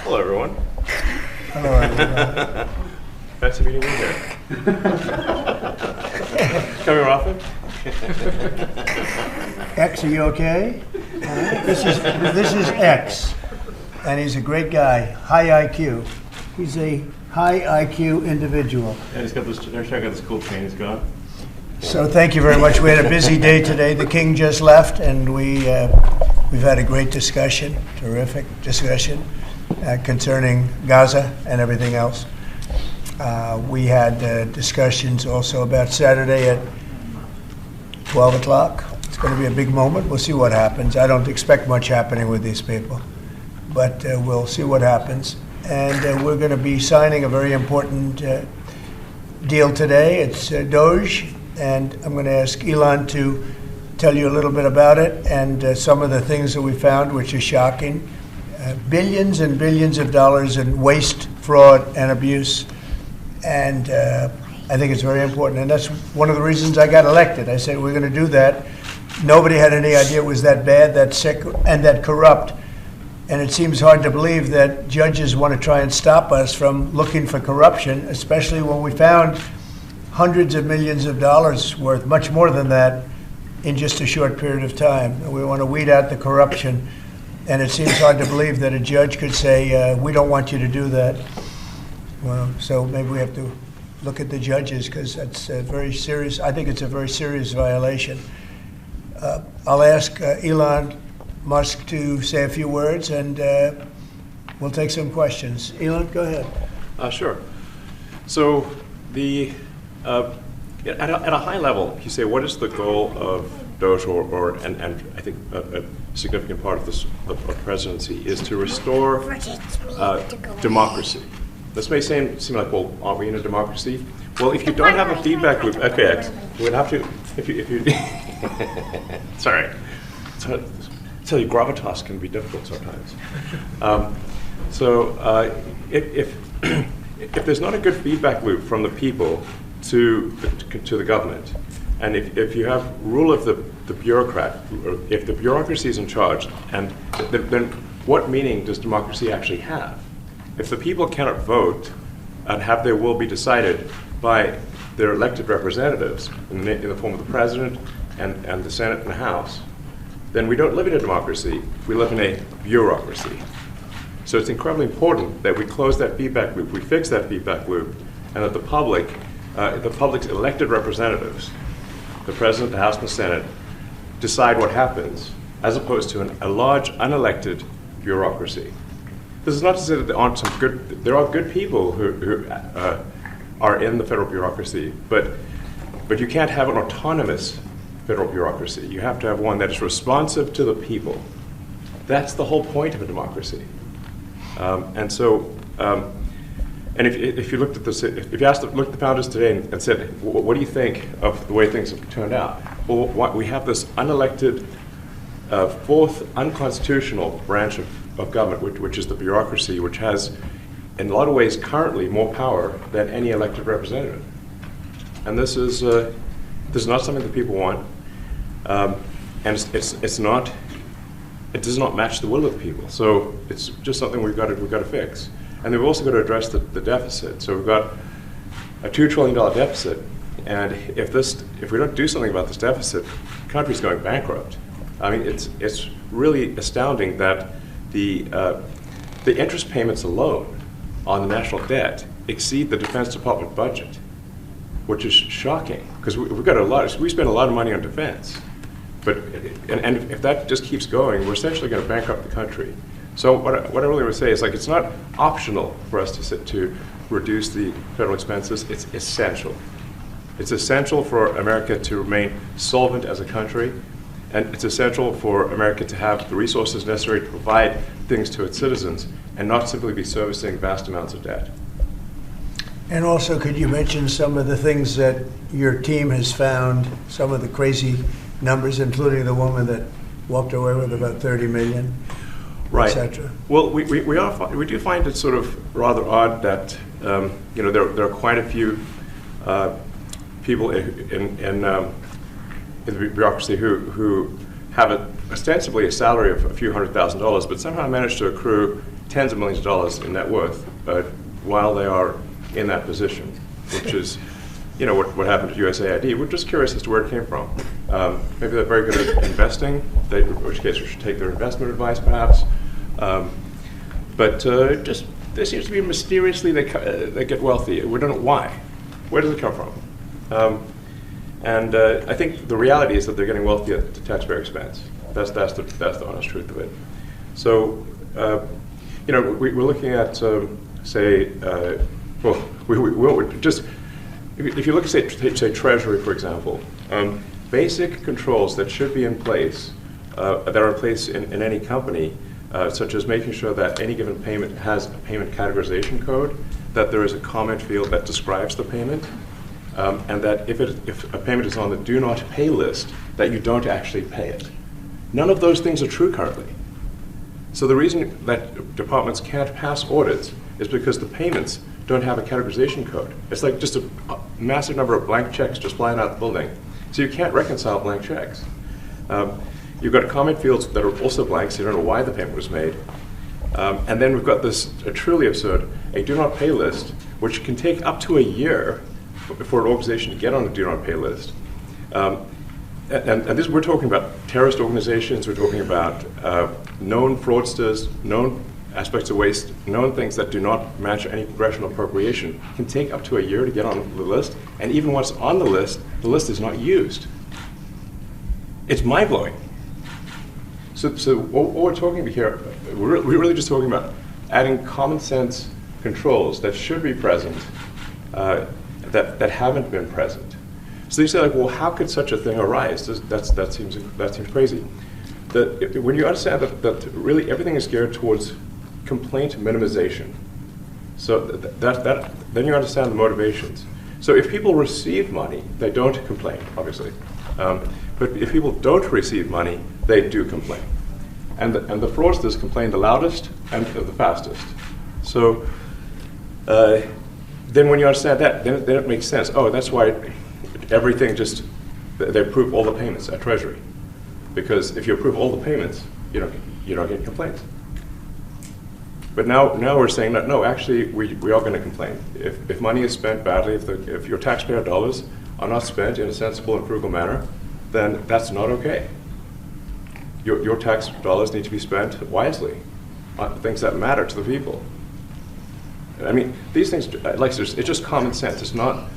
Hello, everyone. Hello, everyone. Nice meeting you here. Coming often? X, are you okay? This is X, and he's a great guy, high IQ. He's a high IQ individual. Yeah, he's got this. Check out this cool chain he's got. So thank you very much. We had a busy day today. The king just left, and we've had a great discussion, terrific discussion concerning Gaza and everything else. We had discussions also about Saturday at 12 o'clock. It's going to be a big moment. We'll see what happens. I don't expect much happening with these people, but we'll see what happens. And we're going to be signing a very important deal today. It's Doge, and I'm going to ask Elon to tell you a little bit about it and some of the things that we found, which are shocking. Billions and billions of dollars in waste, fraud, and abuse. And I think it's very important. And that's one of the reasons I got elected. I said, we're going to do that. Nobody had any idea it was that bad, that sick, and that corrupt. And it seems hard to believe that judges want to try and stop us from looking for corruption, especially when we found hundreds of millions of dollars worth, much more than that, in just a short period of time. And we want to weed out the corruption. And it seems hard to believe that a judge could say, we don't want you to do that. Well, so maybe we have to look at the judges, because that's very serious. I think it's a very serious violation. I'll ask Elon Musk to say a few words, and we'll take some questions. Elon, go ahead. Sure. So the at a high level, you say, what is the goal of Doge, and I think a significant part of this of presidency is to restore democracy. This may seem like, well, aren't we in a democracy? Well, if you don't have a feedback loop, okay, we'd have to, if you sorry. Tell you, gravitas can be difficult sometimes. If there's not a good feedback loop from the people to the government, and if you have rule of the bureaucrat, or if the bureaucracy is in charge, and then what meaning does democracy actually have? If the people cannot vote and have their will be decided by their elected representatives in the form of the president and the Senate and the House, then we don't live in a democracy, we live in a bureaucracy. So it's incredibly important that we close that feedback loop, we fix that feedback loop, and that the public's elected representatives, the president, the House, and the Senate, decide what happens, as opposed to a large unelected bureaucracy. This is not to say that there are good people who are in the federal bureaucracy, but you can't have an autonomous federal bureaucracy. You have to have one that is responsive to the people. That's the whole point of a democracy. And if you looked at this, if you looked at the founders today and said, what do you think of the way things have turned out? Well, we have this unelected, fourth unconstitutional branch of government, which is the bureaucracy, which has, in a lot of ways, currently more power than any elected representative. And this is not something that people want, and it does not match the will of the people. So it's just something we've got to fix. And then we've also got to address the deficit. So we've got a $2 trillion deficit, and if we don't do something about this deficit, the country's going bankrupt. I mean, it's really astounding that the interest payments alone on the national debt exceed the Defense Department budget, which is shocking, because we spend a lot of money on defense. And if that just keeps going, we're essentially going to bankrupt the country. So what I really would say is, like, it's not optional for us to reduce the federal expenses. It's essential. It's essential for America to remain solvent as a country, and it's essential for America to have the resources necessary to provide things to its citizens and not simply be servicing vast amounts of debt. And also, could you mention some of the things that your team has found, some of the crazy numbers, including the woman that walked away with about 30 million, right, etc.? Well, we do find it sort of rather odd that there are quite a few people in the bureaucracy who have ostensibly a salary of a few $100,000, but somehow manage to accrue tens of millions of dollars in net worth while they are in that position, which is, what happened to USAID. We're just curious as to where it came from. Maybe they're very good at investing, in which case we should take their investment advice, perhaps. But there seems to be mysteriously they get wealthy. We don't know why. Where does it come from? And I think the reality is that they're getting wealthy at the taxpayer expense. That's the honest truth of it. So, we're looking at, say, if you look at, say Treasury, for example, basic controls that should be in place, that are in place in any company, such as making sure that any given payment has a payment categorization code, that there is a comment field that describes the payment, and that if a payment is on the do not pay list, that you don't actually pay it. None of those things are true currently. So the reason that departments can't pass audits is because the payments don't have a categorization code. It's like just a massive number of blank checks just flying out the building. So you can't reconcile blank checks. You've got comment fields that are also blank, so you don't know why the payment was made. And then we've got this truly absurd, a do not pay list, which can take up to a year for an organization to get on a do not pay list. And this, we're talking about terrorist organizations, we're talking about known fraudsters, known aspects of waste, known things that do not match any congressional appropriation, can take up to a year to get on the list, and even once on the list is not used. It's mind-blowing. So what we're talking about here, we're really just talking about adding common sense controls that should be present, that haven't been present. So you say, like, well, how could such a thing arise? That seems crazy. When you understand that really everything is geared towards complaint minimization, so then you understand the motivations. So if people receive money, they don't complain, obviously. But if people don't receive money, they do complain. And the fraudsters complain the loudest and the fastest. So then when you understand that, then it makes sense. Oh, that's why everything they approve all the payments at Treasury. Because if you approve all the payments, you don't get complaints. But now we're saying that, no, actually, we are going to complain. If money is spent badly, if your taxpayer dollars are not spent in a sensible and frugal manner, then that's not okay. Your tax dollars need to be spent wisely on things that matter to the people. I mean, these things, it's just common sense. It's not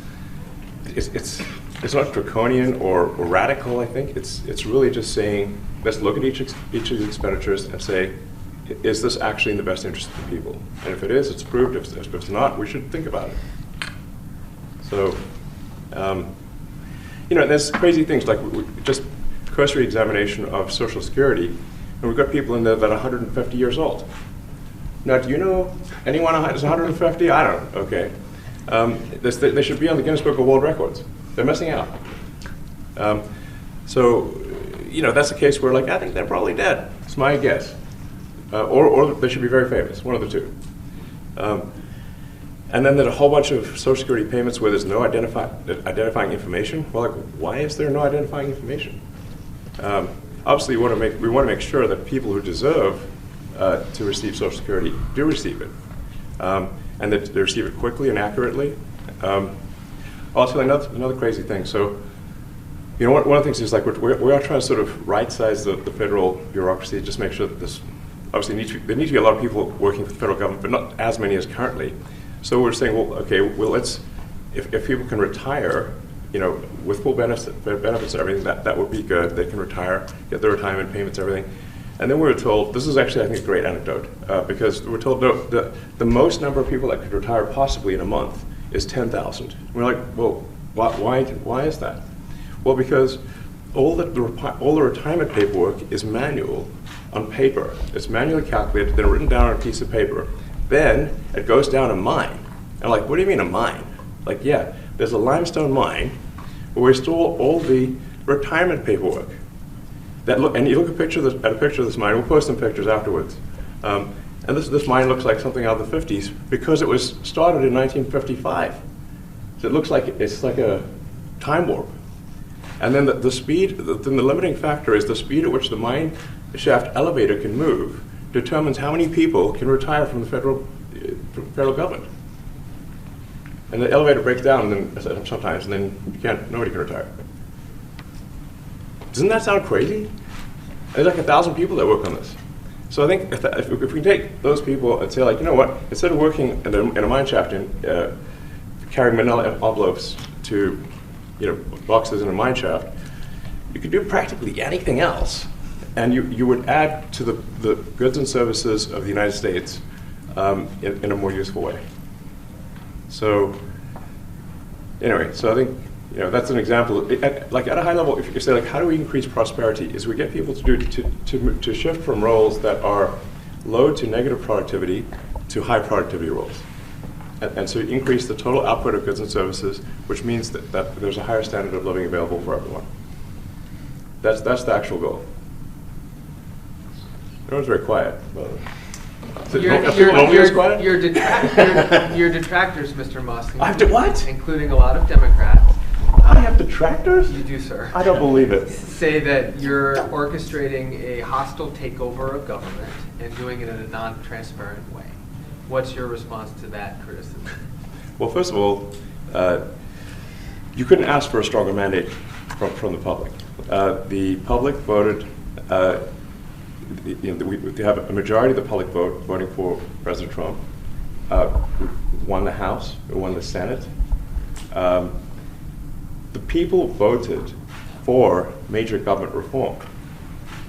draconian or radical, I think. It's really just saying, let's look at each of the expenditures and say, is this actually in the best interest of the people? And if it is, it's approved. If it's not, we should think about it. So, there's crazy things like just cursory examination of Social Security, and we've got people in there that are 150 years old. Now, do you know anyone who's 150? I don't. Okay. They should be on the Guinness Book of World Records. They're missing out. So, that's a case where, I think they're probably dead. It's my guess. Or they should be very famous, one of the two. And then there's a whole bunch of Social Security payments where there's no identifying information. Well, why is there no identifying information? Obviously, we want to make sure that people who deserve to receive Social Security do receive it, and that they receive it quickly and accurately. Also, another crazy thing. So, one of the things is we are trying to sort of right-size the federal bureaucracy, just make sure that this. Obviously, there need to be a lot of people working for the federal government, but not as many as currently. So we're saying, let's, if people can retire, with full benefits and everything, that would be good. They can retire, get their retirement payments, everything. And then we were told, this is actually, I think, a great anecdote, because we're told the most number of people that could retire possibly in a month is 10,000. We're like, well, why is that? Well, because all the retirement paperwork is manual on paper. It's manually calculated, then written down on a piece of paper. Then it goes down a mine. And what do you mean a mine? Yeah, there's a limestone mine where we store all the retirement paperwork. And you look at a picture of this mine. We'll post some pictures afterwards. And this mine looks like something out of the 50s because it was started in 1955. So it looks like it's like a time warp. And then the speed, the limiting factor is the speed at which the mine shaft elevator can move determines how many people can retire from the federal government. And the elevator breaks down and then, sometimes, and then nobody can retire. Doesn't that sound crazy? There's like 1,000 people that work on this. So I think if we take those people and say, like, you know what, instead of working in a mine shaft and carrying manila envelopes to, boxes in a mine shaft, you could do practically anything else, and you would add to the goods and services of the United States in a more useful way. So anyway, so I think that's an example. Like at a high level, if you say, like, how do we increase prosperity? Is we get people to shift from roles that are low to negative productivity to high productivity roles, and so increase the total output of goods and services, which means that there's a higher standard of living available for everyone. That's the actual goal. Everyone's very quiet. Your detractors, Mr. Musk. I have to what? Including a lot of Democrats. I have detractors? You do, sir. I don't believe it. Say that you're orchestrating a hostile takeover of government and doing it in a non-transparent way. What's your response to that criticism? Well, first of all, you couldn't ask for a stronger mandate from the public. The public voted. We have a majority of the public voting for President Trump. We won the House, we won the Senate. The people voted for major government reform.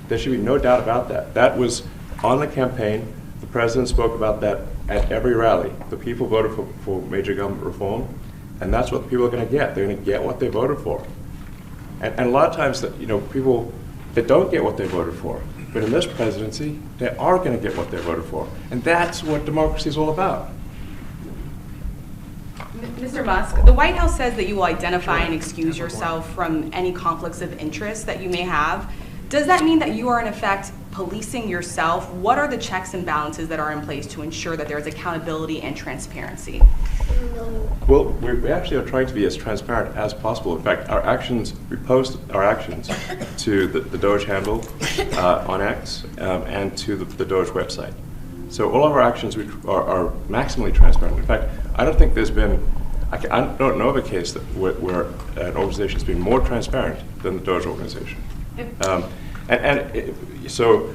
There should be no doubt about that. That was on the campaign. The president spoke about that at every rally. The people voted for major government reform, and that's what the people are going to get. They're going to get what they voted for. And a lot of times, people that don't get what they voted for, but in this presidency, they are going to get what they voted for. And that's what democracy is all about. Mr. Musk, the White House says that you will identify and excuse yourself from any conflicts of interest that you may have. Does that mean that you are, in effect, policing yourself? What are the checks and balances that are in place to ensure that there is accountability and transparency? Well, we actually are trying to be as transparent as possible. In fact, we post our actions to the Doge handle on X and to the Doge website. So all of our actions are maximally transparent. In fact, I don't think there's been, I don't know of a case where an organization has been more transparent than the Doge organization. So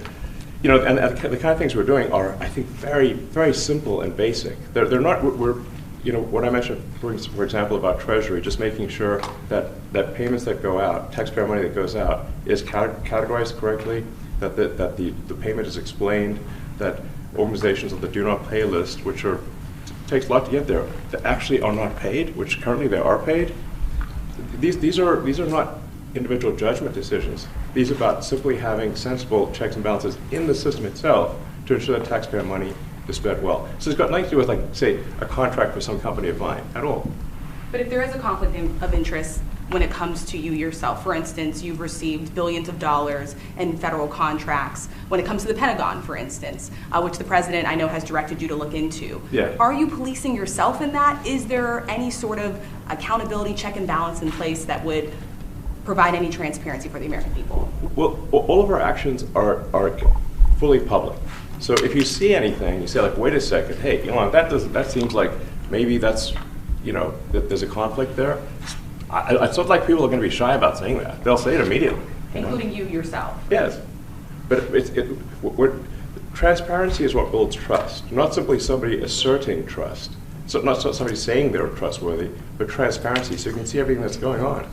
the kind of things we're doing are, I think, very, very simple and basic. They're not, what I mentioned, for example, about Treasury, just making sure that payments that go out, taxpayer money that goes out, is categorized correctly, that the payment is explained, that organizations on the do not pay list, which takes a lot to get there, that actually are not paid, which currently they are paid. These are not individual judgment decisions. These are about simply having sensible checks and balances in the system itself to ensure that taxpayer money is spent well. So it's got nothing to do with, like, say, a contract with some company of mine at all. But if there is a conflict of interest when it comes to you yourself, for instance, you've received billions of dollars in federal contracts, when it comes to the Pentagon, for instance, which the president, I know, has directed you to look into. Yeah. Are you policing yourself in that? Is there any sort of accountability check and balance in place that would provide any transparency for the American people? Well, all of our actions are fully public. So if you see anything, you say, like, wait a second, hey, Elon, that seems like maybe that's, that there's a conflict there. It's not like people are going to be shy about saying that. They'll say it immediately. Including you yourself? Yes. But transparency is what builds trust, not simply somebody asserting trust. So not somebody saying they're trustworthy, but transparency, so you can see everything that's going on.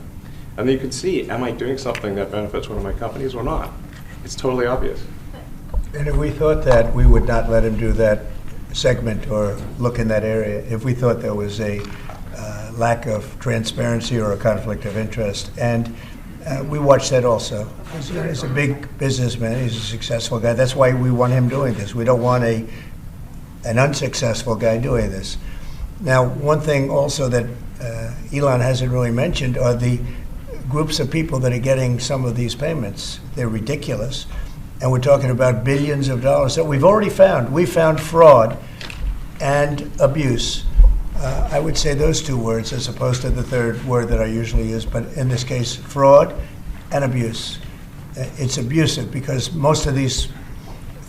And then you can see, am I doing something that benefits one of my companies or not? It's totally obvious. And if we thought that, we would not let him do that segment or look in that area. If we thought there was a lack of transparency or a conflict of interest. And we watch that also. He's a big businessman. He's a successful guy. That's why we want him doing this. We don't want an unsuccessful guy doing this. Now, one thing also that Elon hasn't really mentioned are the groups of people that are getting some of these payments. They're ridiculous. And we're talking about billions of dollars that we've already found. We found fraud and abuse. I would say those two words as opposed to the third word that I usually use, but in this case, fraud and abuse. It's abusive because most of these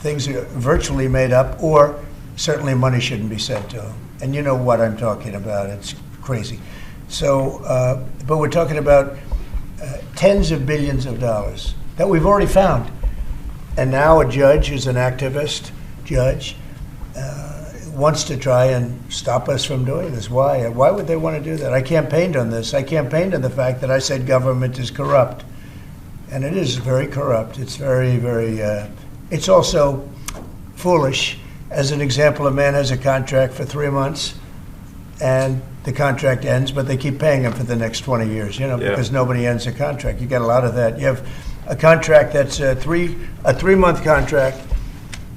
things are virtually made up, or certainly money shouldn't be sent to them. And you know what I'm talking about. It's crazy. So, but we're talking about tens of billions of dollars that we've already found. And now a judge who's an activist judge wants to try and stop us from doing this. Why? Why would they want to do that? I campaigned on this. I campaigned on the fact that I said government is corrupt. And it is very corrupt. It's very, very, it's also foolish. As an example, a man has a contract for 3 months and the contract ends, but they keep paying him for the next 20 years, because nobody ends a contract. You get a lot of that. You have a contract that's a 3-month contract.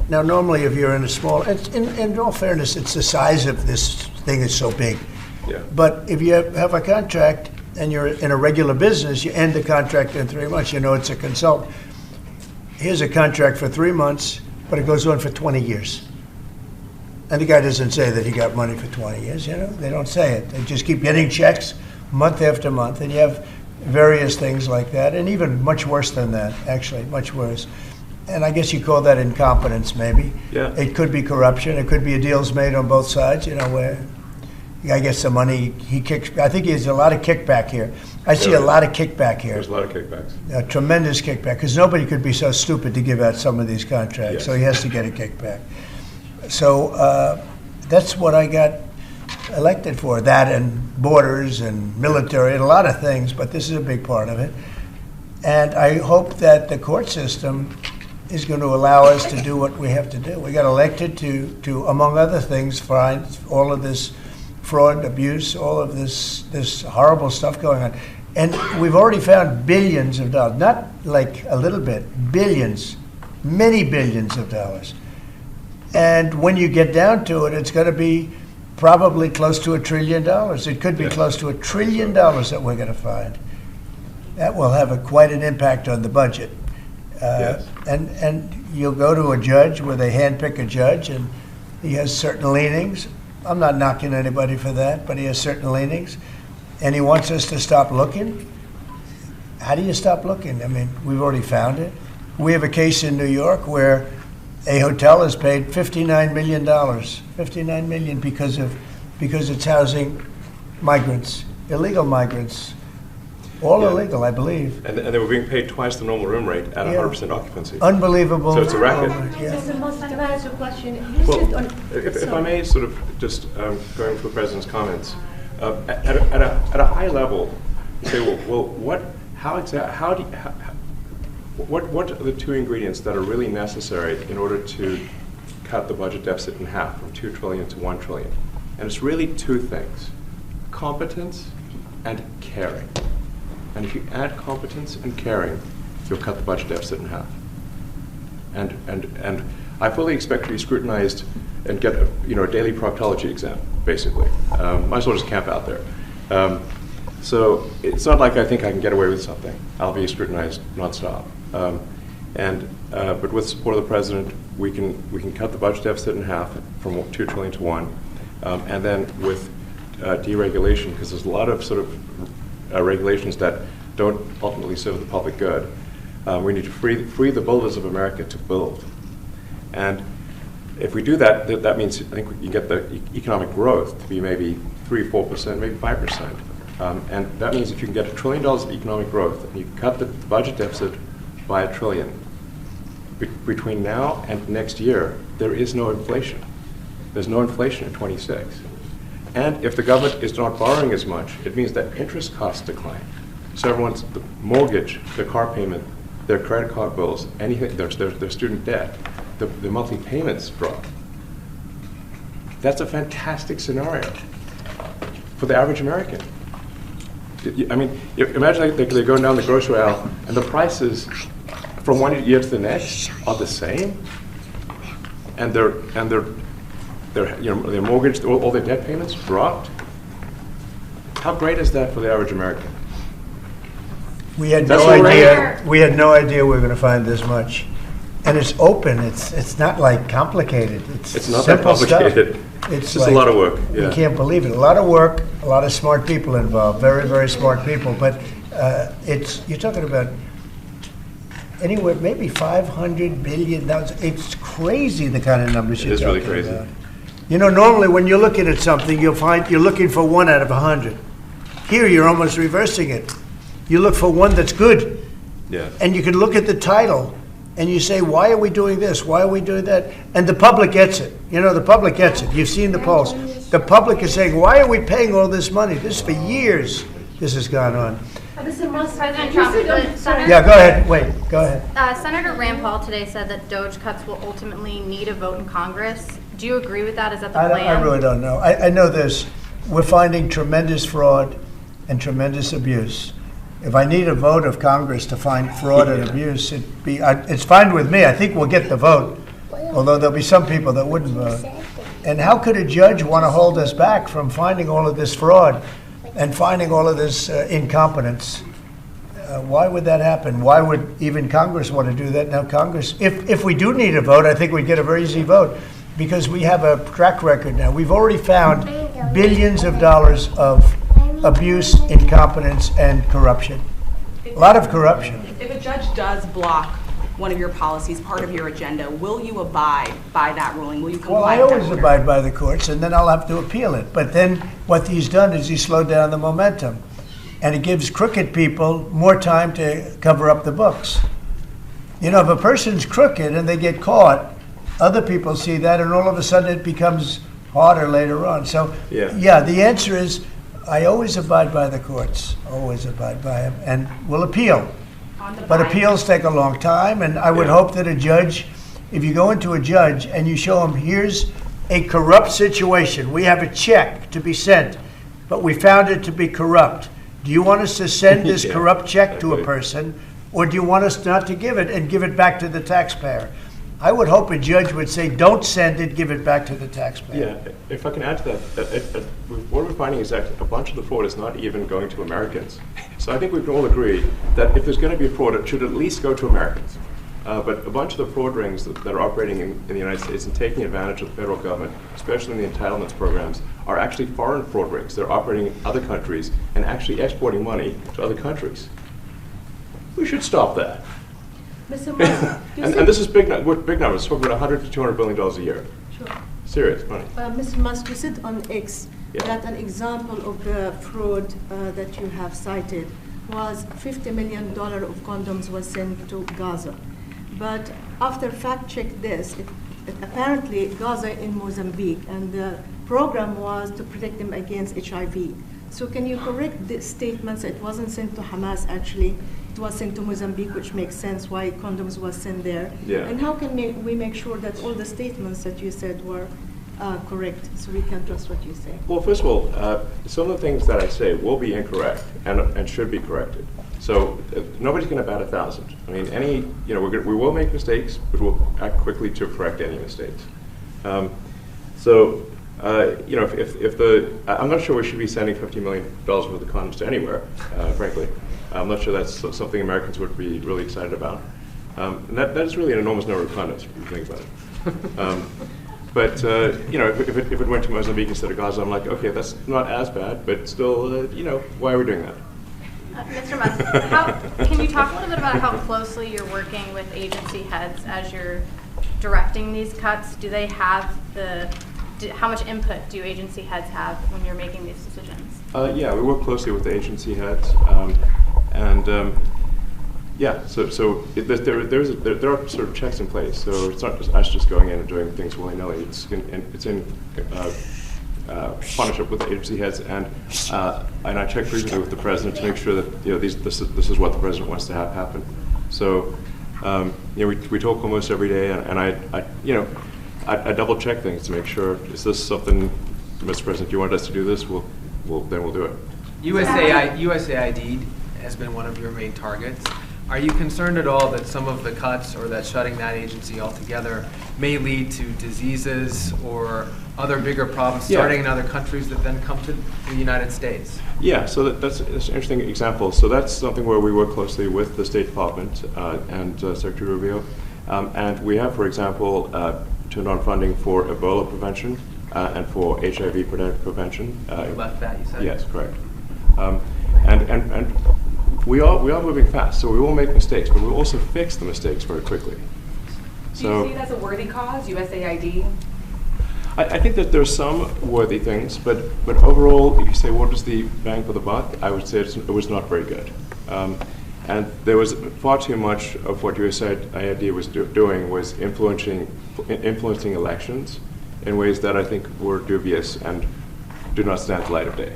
Now, normally, if you're in a small, in all fairness, it's the size of this thing is so big. Yeah. But if you have a contract and you're in a regular business, you end the contract in 3 months. It's a consultant. Here's a contract for 3 months, but it goes on for 20 years. And the guy doesn't say that he got money for 20 years, They don't say it. They just keep getting checks month after month. And you have various things like that, and even much worse than that, actually, much worse. And I guess you call that incompetence, maybe. Yeah. It could be corruption. It could be deals made on both sides, where the guy gets the money, he kicks. I think there's a lot of kickback here. I see a lot of kickback here. There's a lot of kickbacks. A tremendous kickback, because nobody could be so stupid to give out some of these contracts. Yes. So he has to get a kickback. So that's what I got elected for, that and borders and military and a lot of things, but this is a big part of it. And I hope that the court system is going to allow us to do what we have to do. We got elected to among other things, find all of this fraud, abuse, all of this horrible stuff going on. And we've already found billions of dollars, not like a little bit, billions, many billions of dollars. And when you get down to it, it's going to be probably close to $1 trillion. It could be close to $1 trillion that we're going to find. That will have quite an impact on the budget. Yes. And you'll go to a judge where they handpick a judge, and he has certain leanings. I'm not knocking anybody for that, but he has certain leanings. And he wants us to stop looking. How do you stop looking? I mean, we've already found it. We have a case in New York where a hotel has paid $59 million, $59 million because it's housing migrants, illegal migrants, all illegal, I believe. And they were being paid twice the normal room rate at 100% occupancy. Unbelievable. So it's a racket. Mr. Musk, can I ask a question? Well, if I may sort of just going for the President's comments, at a high level, you say, well, what are the two ingredients that are really necessary in order to cut the budget deficit in half from $2 trillion to $1 trillion? And it's really two things: competence and caring. And if you add competence and caring, you'll cut the budget deficit in half. And I fully expect to be scrutinized and get a daily proctology exam, basically. Might as well just camp out there. So it's not like I think I can get away with something. I'll be scrutinized nonstop. But with support of the President, we can cut the budget deficit in half from $2 trillion to $1 trillion, and then with deregulation, because there's a lot of sort of regulations that don't ultimately serve the public good. We need to free the builders of America to build, and if we do that, that means I think we can get the economic growth to be maybe 3-4%, maybe 5%, and that means if you can get $1 trillion of economic growth and you cut the budget deficit by $1 trillion, between now and next year, there is no inflation. There's no inflation in 26. And if the government is not borrowing as much, it means that interest costs decline. So everyone's the mortgage, their car payment, their credit card bills, anything, their student debt, the monthly payments drop. That's a fantastic scenario for the average American. I mean, imagine they're going down the grocery aisle and the prices from one year to the next are the same, and their mortgage, all their debt payments dropped. How great is that for the average American? We had That's no already- idea. We had no idea we were going to find this much, and it's open. It's not like complicated. It's not that simple stuff. complicated. It's just a lot of work. Yeah. You can't believe it. A lot of work. A lot of smart people involved. Very, very smart people. But you're talking about anywhere, maybe 500 billion. It's crazy the kind of numbers you're It is really talking crazy. about. You know, normally when you're looking at something, you'll find you're looking for 1 out of 100. Here, you're almost reversing it. You look for one that's good, Yeah. and you can look at the title, and you say, why are we doing this? Why are we doing that? And the public gets it. You know, the public gets it. You've seen the polls. The public is saying, why are we paying all this money? This for years, this has gone on. Mr. Musk, President you Trump, said the on- Senator- Yeah, go ahead. Wait, go ahead. Senator Rand Paul today said that DOJ cuts will ultimately need a vote in Congress. Do you agree with that? Is that the plan? I really don't know. I know this. We're finding tremendous fraud and tremendous abuse. If I need a vote of Congress to find fraud and abuse, it's fine with me. I think we'll get the vote, although there'll be some people that wouldn't vote. And how could a judge want to hold us back from finding all of this fraud and finding all of this incompetence? Why would that happen? Why would even Congress want to do that? Now, Congress, if we do need a vote, I think we'd get a very easy vote because we have a track record now. We've already found billions of dollars of abuse, incompetence, and corruption. A lot of corruption. If a judge does block one of your policies, part of your agenda, will you abide by that ruling? Will you Well, comply I with that always order? abide by the courts, and then I'll have to appeal it. But then what he's done is he slowed down the momentum. And it gives crooked people more time to cover up the books. You know, if a person's crooked and they get caught, other people see that, and all of a sudden it becomes harder later on. So, Yeah. the answer is I always abide by the courts, always abide by them, and will appeal. On the But bind- appeals take a long time, and I would Yeah. hope that a judge, if you go into a judge and you show him, here's a corrupt situation, we have a check to be sent, but we found it to be corrupt. Do you want us to send this Yeah, corrupt check to a exactly. person, or do you want us not to give it and give it back to the taxpayer? I would hope a judge would say, don't send it, give it back to the taxpayer. Yeah, if I can add to that, what we're finding is that a bunch of the fraud is not even going to Americans. So I think we can all agree that if there's going to be fraud, it should at least go to Americans. But a bunch of the fraud rings that are operating in the United States and taking advantage of the federal government, especially in the entitlements programs, are actually foreign fraud rings. They're operating in other countries and actually exporting money to other countries. We should stop that. Mr. Musk, you And said, this is big numbers, talking about $100 to $200 billion a year. Sure. Serious money. Mr. Musk, you said on X Yeah. that an example of the fraud that you have cited was $50 million of condoms was sent to Gaza. But after fact-check this, apparently Gaza in Mozambique, and the program was to protect them against HIV. So can you correct the statements? It wasn't sent to Hamas, actually. It was sent to Mozambique, which makes sense why condoms was sent there. Yeah. And how can we make sure that all the statements that you said were correct, so we can trust what you say? Well, first of all, some of the things that I say will be incorrect and should be corrected. So nobody's going to bat 1,000. I mean, we will make mistakes, but we'll act quickly to correct any mistakes. I'm not sure we should be sending $50 million worth of condoms to anywhere, frankly. I'm not sure that's something Americans would be really excited about. And that is really an enormous number of condoms, if you think about it. If it went to Mozambique instead of Gaza, I'm like, okay, that's not as bad, but still, why are we doing that? Mr. Musk, can you talk a little bit about how closely you're working with agency heads as you're directing these cuts? Do they have how much input do agency heads have when you're making these decisions? Yeah, we work closely with the agency heads, there are sort of checks in place. So it's not just us just going in and doing things willy-nilly. It's in partnership with the agency heads, and I check frequently with the president to make sure that this is what the president wants to have happen. So we talk almost every day, and I double check things to make sure, is this something, Mr. President, you want us to do this? Then we'll do it. USAID has been one of your main targets. Are you concerned at all that some of the cuts or that shutting that agency altogether may lead to diseases or other bigger problems starting in other countries that then come to the United States? Yeah, so that's an interesting example. So that's something where we work closely with the State Department and Secretary Rubio. And we have, for example, turned on funding for Ebola prevention and for HIV prevention. You left that, you said? Yes, correct. And we are moving fast, so we will make mistakes, but we'll also fix the mistakes very quickly. Do you see it as a worthy cause, USAID? I think that there's some worthy things, but overall, if you say what is the bang for the buck, I would say it was not very good. And there was far too much of what USAID was doing was influencing elections in ways that I think were dubious and do not stand the light of day.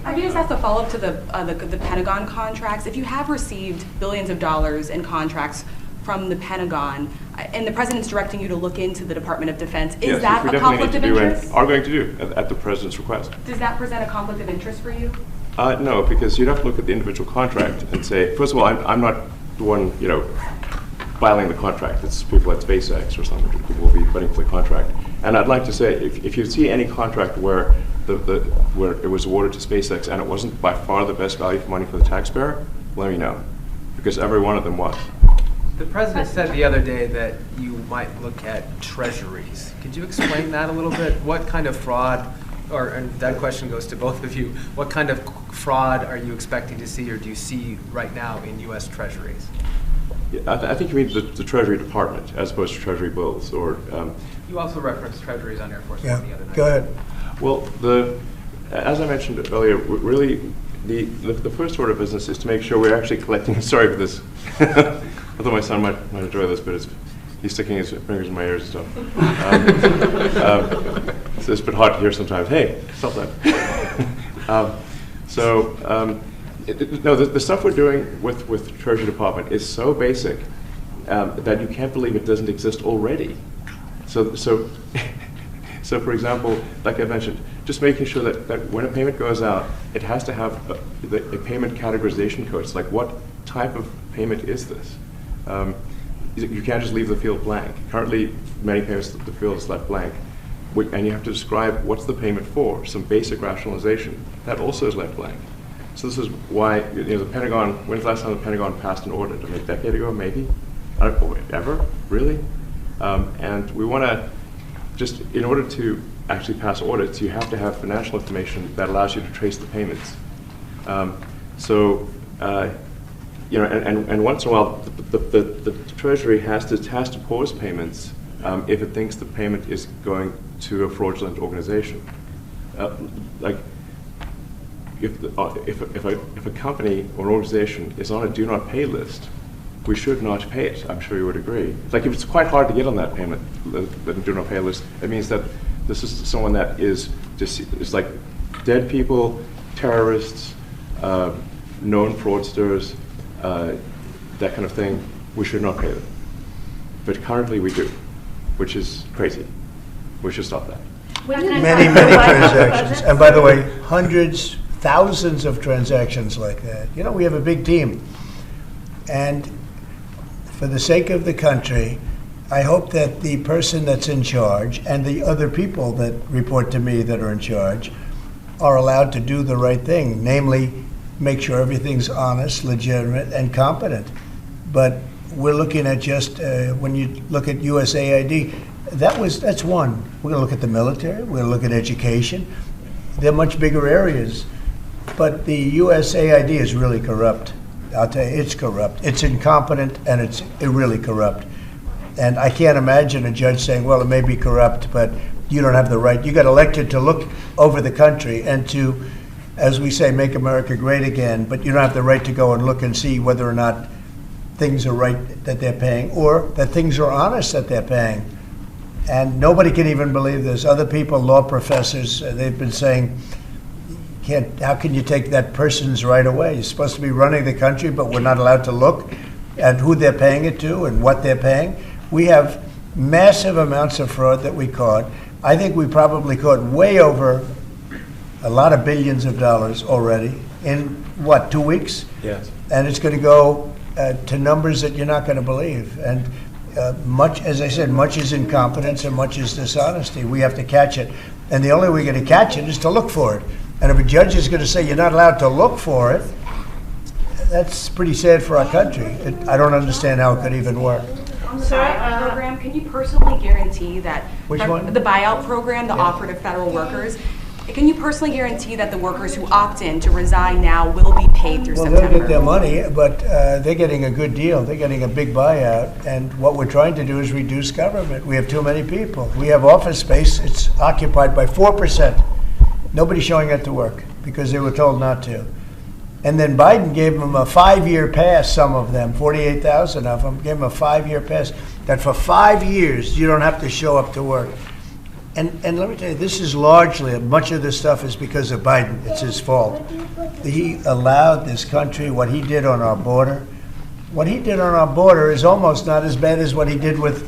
I mean, just as a follow-up to the Pentagon contracts, if you have received billions of dollars in contracts from the Pentagon, and the president's directing you to look into the Department of Defense, is that a conflict of interest? Are going to do at the president's request. Does that present a conflict of interest for you? No, because you'd have to look at the individual contract and say, first of all, I'm not the one, filing the contract. It's people at SpaceX or something. People will be putting for the contract. And I'd like to say, if you see any contract where where it was awarded to SpaceX and it wasn't by far the best value for money for the taxpayer, let me know, because every one of them was. The president said the other day that you might look at treasuries. Could you explain that a little bit? What kind of fraud, and that question goes to both of you, what kind of fraud are you expecting to see or do you see right now in U.S. treasuries? Yeah, I think you mean the Treasury Department as opposed to Treasury bills. Or you also referenced treasuries on Air Force Yeah, One the other night. go ahead. Well, as I mentioned earlier, really the first order of business is to make sure we're actually collecting. Sorry for this. I thought my son might enjoy this, but he's sticking his fingers in my ears and stuff. So it's a bit hard to hear sometimes. Hey, stop that. The stuff we're doing with Treasury Department is so basic that you can't believe it doesn't exist already. So for example, like I mentioned, just making sure that when a payment goes out, it has to have a payment categorization code. It's like, what type of payment is this? You can't just leave the field blank. Currently, many payments, the field is left blank. And you have to describe what's the payment for, some basic rationalization. That also is left blank. So this is why the Pentagon, when's the last time the Pentagon passed an audit? A decade ago, maybe? I don't know, ever? Really? And we want to, just in order to actually pass audits, you have to have financial information that allows you to trace the payments. And once in a while, the Treasury has to pause payments if it thinks the payment is going to a fraudulent organization. If a company or an organization is on a do not pay list, we should not pay it. I'm sure you would agree. Like, if it's quite hard to get on that payment, the do not pay list, it means that this is someone that is just, it's like dead people, terrorists, known fraudsters, that kind of thing. We should not pay them. But currently we do, which is crazy. We should stop that. Many transactions. And by the way, hundreds, thousands of transactions like that. We have a big team. And for the sake of the country, I hope that the person that's in charge and the other people that report to me that are in charge are allowed to do the right thing, namely make sure everything's honest, legitimate, and competent. But we're looking at just, when you look at USAID, that's one. We're going to look at the military, we're going to look at education. They're much bigger areas. But the USAID is really corrupt. I'll tell you, it's corrupt. It's incompetent, and it's really corrupt. And I can't imagine a judge saying, well, it may be corrupt, but you don't have the right. You got elected to look over the country and to, as we say, make America great again, but you don't have the right to go and look and see whether or not things are right that they're paying or that things are honest that they're paying. And nobody can even believe this. Other people, law professors, they've been saying, how can you take that person's right away? You're supposed to be running the country, but we're not allowed to look at who they're paying it to and what they're paying. We have massive amounts of fraud that we caught. I think we probably caught way over a lot of billions of dollars already in, 2 weeks? Yes. And it's going to go to numbers that you're not going to believe. And much, as I said, much is incompetence and much is dishonesty. We have to catch it. And the only way we're going to catch it is to look for it. And if a judge is going to say you're not allowed to look for it, that's pretty sad for our country. I don't understand how it could even work. On the buyout program, can you personally guarantee that Which one? The buyout program, the offer to federal workers, Can you personally guarantee that the workers who opt in to resign now will be paid through Well, September? they'll get their money, but they're getting a good deal. They're getting a big buyout. And what we're trying to do is reduce government. We have too many people. We have office space. It's occupied by 4%. Nobody's showing up to work because they were told not to. And then Biden gave them a 5-year pass, some of them, 48,000 of them, gave them a 5-year pass, that for 5 years you don't have to show up to work. And let me tell you, this is largely, much of this stuff is because of Biden. It's his fault. He allowed this country, what he did on our border. What he did on our border is almost not as bad as what he did with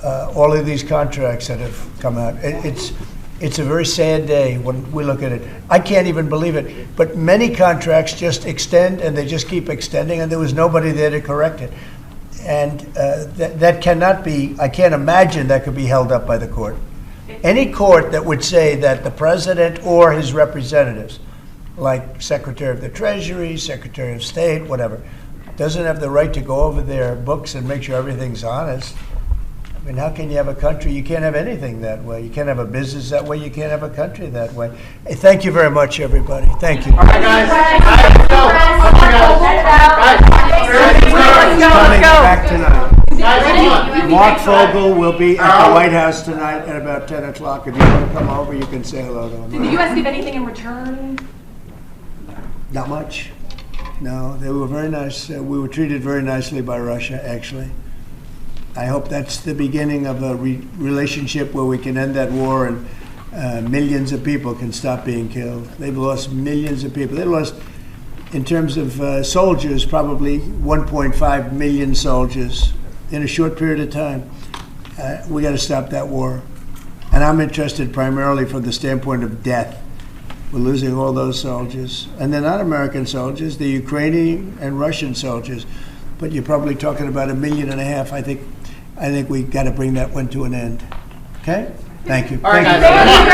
all of these contracts that have come out. It's a very sad day when we look at it. I can't even believe it. But many contracts just extend, and they just keep extending, and there was nobody there to correct it. And that cannot be, I can't imagine that could be held up by the court. Any court that would say that the president or his representatives, like Secretary of the Treasury, Secretary of State, whatever, doesn't have the right to go over their books and make sure everything's honest. I mean, how can you have a country? You can't have anything that way. You can't have a business that way. You can't have a country that way. Hey, thank you very much, everybody. Thank you. All right, guys. Coming back tonight. Guys, Mark Fogel will be at the White House tonight at about 10 o'clock. If you want to come over, you can say hello to him. Did the U.S. give anything in return? Not much. No, they were very nice. We were treated very nicely by Russia, actually. I hope that's the beginning of a relationship where we can end that war and millions of people can stop being killed. They've lost millions of people. They lost, in terms of soldiers, probably 1.5 million soldiers in a short period of time. We got to stop that war. And I'm interested primarily from the standpoint of death. We're losing all those soldiers. And they're not American soldiers, they're Ukrainian and Russian soldiers. But you're probably talking about 1.5 million. I think we got to bring that one to an end. Okay? Thank you. all right, Thank you. guys.